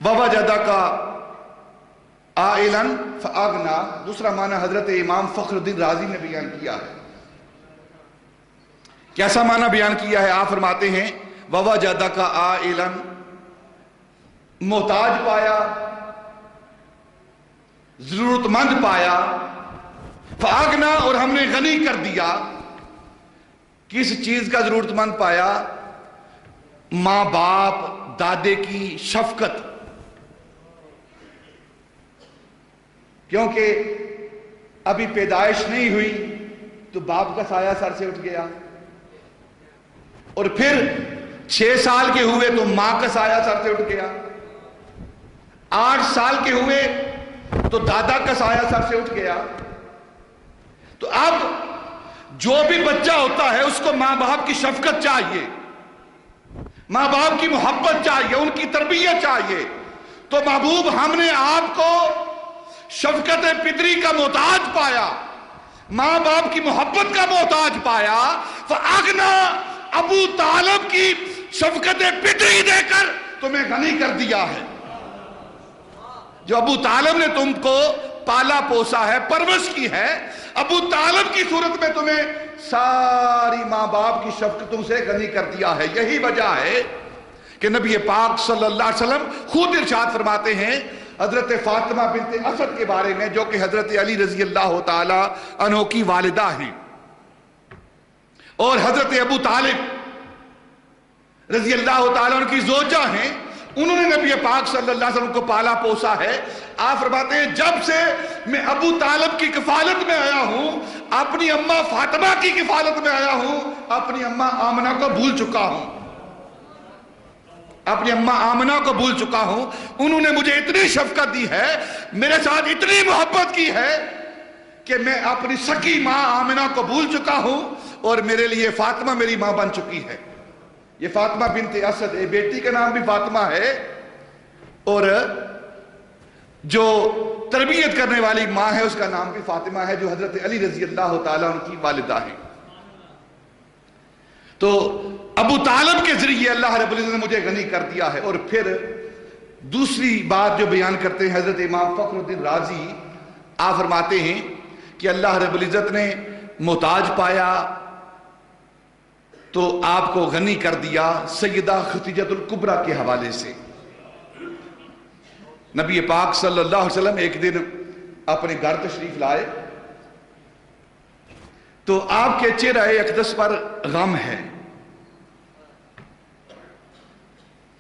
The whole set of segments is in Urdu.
ووجدک عائلن فاغنا، دوسرا معنی حضرت امام فخر الدین رازی نے بیان کیا ہے۔ کیسا معنی بیان کیا ہے؟ آپ فرماتے ہیں ووجدک عائلن، محتاج پایا، ضرورت مند پایا، فاغنا، اور ہم نے غنی کر دیا۔ کس چیز کا ضرورت مند پایا؟ ماں باپ دادے کی شفقت، کیونکہ ابھی پیدائش نہیں ہوئی تو باپ کا سایہ سر سے اٹھ گیا، اور پھر 6 سال کے ہوئے تو ماں کا سایہ سر سے اٹھ گیا، 8 سال کے ہوئے تو دادا کا سایہ سر سے اٹھ گیا۔ تو اب جو بھی بچہ ہوتا ہے اس کو ماں باپ کی شفقت چاہیے، ماں باپ کی محبت چاہیے، ان کی تربیت چاہیے۔ تو محبوب ہم نے آپ کو شفقت پدری کا محتاج پایا، ماں باپ کی محبت کا محتاج پایا، فاغنا، ابو طالب کی شفقت پدری دے کر تمہیں غنی کر دیا ہے۔ جو ابو طالب نے تم کو پالا پوسا ہے، پرورش کی ہے، ابو طالب کی صورت میں تمہیں ساری ماں باپ کی شفقتوں سے غنی کر دیا ہے۔ یہی وجہ ہے کہ نبی پاک صلی اللہ علیہ وسلم خود ارشاد فرماتے ہیں حضرت فاطمہ بنت اسد کے بارے میں، جو کہ حضرت علی رضی اللہ تعالی عنہ کی والدہ ہیں، اور حضرت ابو طالب رضی اللہ تعالی عنہ کی زوجہ ہیں، انہوں نے نبی پاک صلی اللہ علیہ وسلم کو پالا پوسا ہے۔ آپ فرماتے ہیں جب سے میں ابو طالب کی کفالت میں آیا ہوں، اپنی اماں فاطمہ کی کفالت میں آیا ہوں، اپنی اماں آمنہ کو بھول چکا ہوں، اپنی اماں آمنہ کو بھول چکا ہوں۔ انہوں نے مجھے اتنی شفقت دی ہے، میرے ساتھ اتنی محبت کی ہے کہ میں اپنی سکی ماں آمنہ کو بھول چکا ہوں، اور میرے لیے فاطمہ میری ماں بن چکی ہے۔ یہ فاطمہ بنت اسد ہے، بیٹی کا نام بھی فاطمہ ہے، اور جو تربیت کرنے والی ماں ہے اس کا نام بھی فاطمہ ہے، جو حضرت علی رضی اللہ تعالیٰ عنہ کی والدہ ہیں۔ تو ابو طالب کے ذریعے اللہ رب العزت نے مجھے غنی کر دیا ہے۔ اور پھر دوسری بات جو بیان کرتے ہیں حضرت امام فخر الدین رازی، آپ فرماتے ہیں کہ اللہ رب العزت نے محتاج پایا تو آپ کو غنی کر دیا سیدہ خدیجۃ الکبریٰ کے حوالے سے۔ نبی پاک صلی اللہ علیہ وسلم ایک دن اپنے گھر تشریف لائے تو آپ کے چہرہ اقدس پر غم ہے،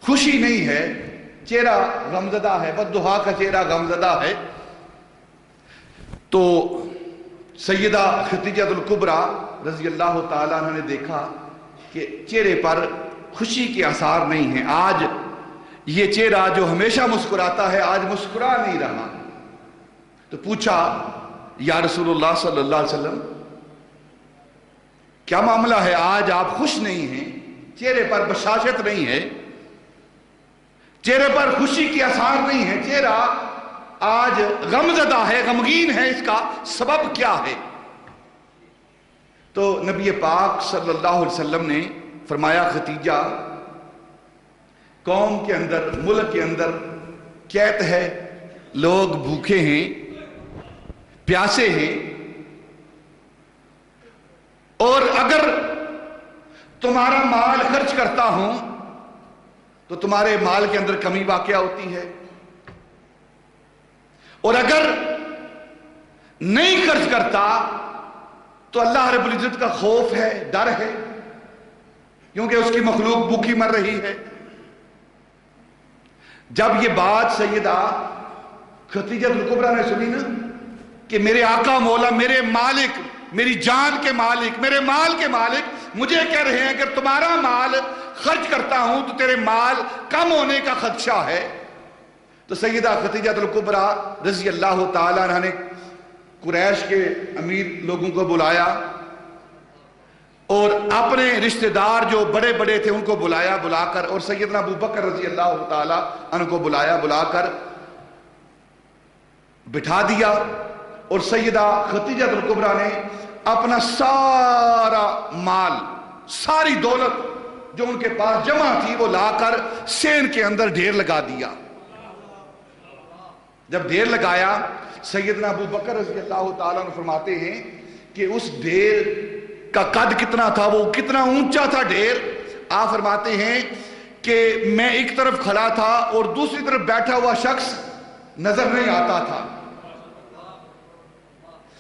خوشی نہیں ہے، چہرہ غمزدہ ہے، والضحیٰ کا چہرہ غمزدہ ہے۔ تو سیدہ خدیجۃ الکبریٰ رضی اللہ تعالیٰ عنہ نے دیکھا کہ چہرے پر خوشی کے آثار نہیں ہیں، آج یہ چہرہ جو ہمیشہ مسکراتا ہے آج مسکرا نہیں رہا۔ تو پوچھا یا رسول اللہ صلی اللہ علیہ وسلم کیا معاملہ ہے، آج آپ خوش نہیں ہیں، چہرے پر بشاشت نہیں ہے، چہرے پر خوشی کے آثار نہیں ہیں، چہرہ آج غمزدہ ہے، غمگین ہے، اس کا سبب کیا ہے؟ تو نبی پاک صلی اللہ علیہ وسلم نے فرمایا خدیجہ، قوم کے اندر، ملک کے اندر قحط ہے، لوگ بھوکے ہیں، پیاسے ہیں، اور اگر تمہارا مال خرچ کرتا ہوں تو تمہارے مال کے اندر کمی واقع ہوتی ہے، اور اگر نہیں خرچ کرتا تو اللہ رب العزت کا خوف ہے، ڈر ہے، کیونکہ اس کی مخلوق بھوکی مر رہی ہے۔ جب یہ بات سیدہ خدیجۃ الکبریٰ نے سنی نا کہ میرے آقا مولا، میرے مالک، میری جان کے مالک، میرے مال کے مالک مجھے کہہ رہے ہیں کہ تمہارا مال خرچ کرتا ہوں تو تیرے مال کم ہونے کا خدشہ ہے، تو سیدہ خدیجۃ الکبریٰ رضی اللہ تعالیٰ عنہ نے قریش کے امیر لوگوں کو بلایا اور اپنے رشتہ دار جو بڑے بڑے تھے ان کو بلایا، بلا کر، اور سیدنا ابو بکر رضی اللہ تعالی عنہ کو بلایا، بلا کر بٹھا دیا، اور سیدہ خدیجۃ الکبریٰ نے اپنا سارا مال، ساری دولت جو ان کے پاس جمع تھی وہ لا کر سین کے اندر ڈھیر لگا دیا۔ جب ڈھیر لگایا، سیدنا ابو بکر رضی اللہ تعالیٰ عنہ فرماتے ہیں کہ اس ڈھیر کا قد کتنا تھا، وہ کتنا اونچا تھا ڈھیر. آپ فرماتے ہیں کہ میں ایک طرف کھڑا تھا اور دوسری طرف بیٹھا ہوا شخص نظر نہیں آتا تھا.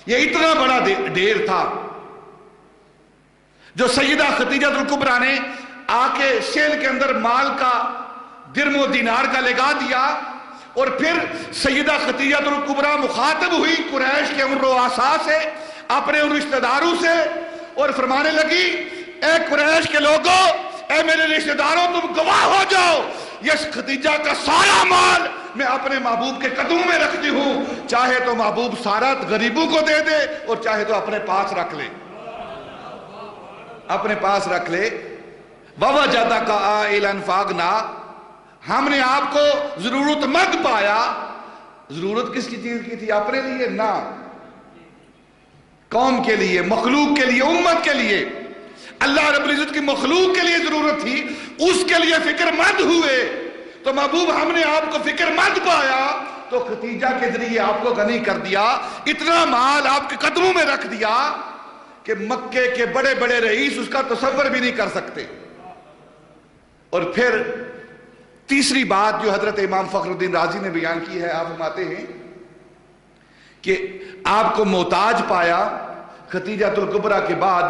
یہ اتنا بڑا ڈھیر تھا جو سیدہ خدیجہ الکبریٰ نے آ کے سیل کے اندر مال کا درم و دینار کا لگا دیا. اور پھر سیدہ خدیجہ الکبریٰ مخاطب ہوئی قریش کے ان رؤساء سے، اپنے ان رشتہ داروں سے، اور فرمانے لگی اے قریش کے لوگوں، اے میرے رشتہ داروں، تم گواہ ہو جاؤ، یہ خدیجہ کا سارا مال میں اپنے محبوب کے قدموں میں رکھتی ہوں، چاہے تو محبوب سارا غریبوں کو دے دے اور چاہے تو اپنے پاس رکھ لے، اپنے پاس رکھ لے. وَوَجَدَكَ عَائِلًا فَأَغْنَىٰ، ہم نے آپ کو ضرورت مند پایا. ضرورت کس کی چیز کی تھی؟ اپنے لیے نہ، قوم کے لیے، مخلوق کے لیے، امت کے لیے. اللہ رب العزت کی مخلوق کے لیے ضرورت تھی، اس کے لیے فکر مند ہوئے. تو محبوب ہم نے آپ کو فکر مند پایا تو خدیجہ کے ذریعے آپ کو غنی کر دیا، اتنا مال آپ کے قدموں میں رکھ دیا کہ مکے کے بڑے بڑے رئیس اس کا تصور بھی نہیں کر سکتے. اور پھر تیسری بات جو حضرت امام فخر الدین رازی نے بیان کی ہے، آپ فرماتے ہیں کہ آپ کو محتاج پایا خدیجہ الکبریٰ کے بعد،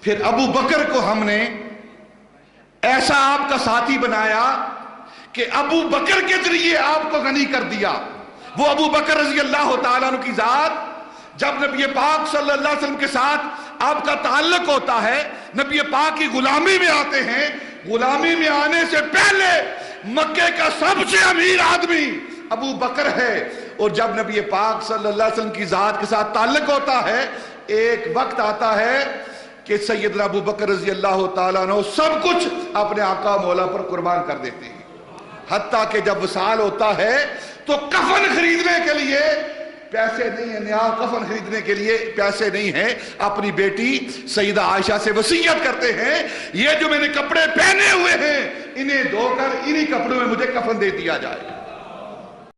پھر ابو بکر کو ہم نے ایسا آپ کا ساتھی بنایا کہ ابو بکر کے ذریعے آپ کو غنی کر دیا. وہ ابو بکر رضی اللہ تعالیٰ عنہ کی ذات، جب نبی پاک صلی اللہ علیہ وسلم کے ساتھ آپ کا تعلق ہوتا ہے، نبی پاک کی غلامی میں آتے ہیں، غلامی میں آنے سے پہلے مکے کا سب سے امیر آدمی ابو بکر ہے. اور جب نبی پاک صلی اللہ علیہ وسلم کی ذات کے ساتھ تعلق ہوتا ہے، ایک وقت آتا ہے کہ سیدنا ابو بکر رضی اللہ تعالیٰ عنہ سب کچھ اپنے آقا مولا پر قربان کر دیتے ہیں. حتیٰ کہ جب وصال ہوتا ہے تو کفن خریدنے کے لیے پیسے نہیں ہیں، نیا کفن خریدنے کے لیے پیسے نہیں ہیں. اپنی بیٹی سیدہ عائشہ سے وصیت کرتے ہیں، یہ جو میں نے کپڑے پہنے ہوئے ہیں انہیں دھو کر انہی کپڑوں میں مجھے کفن دے دیا جائے.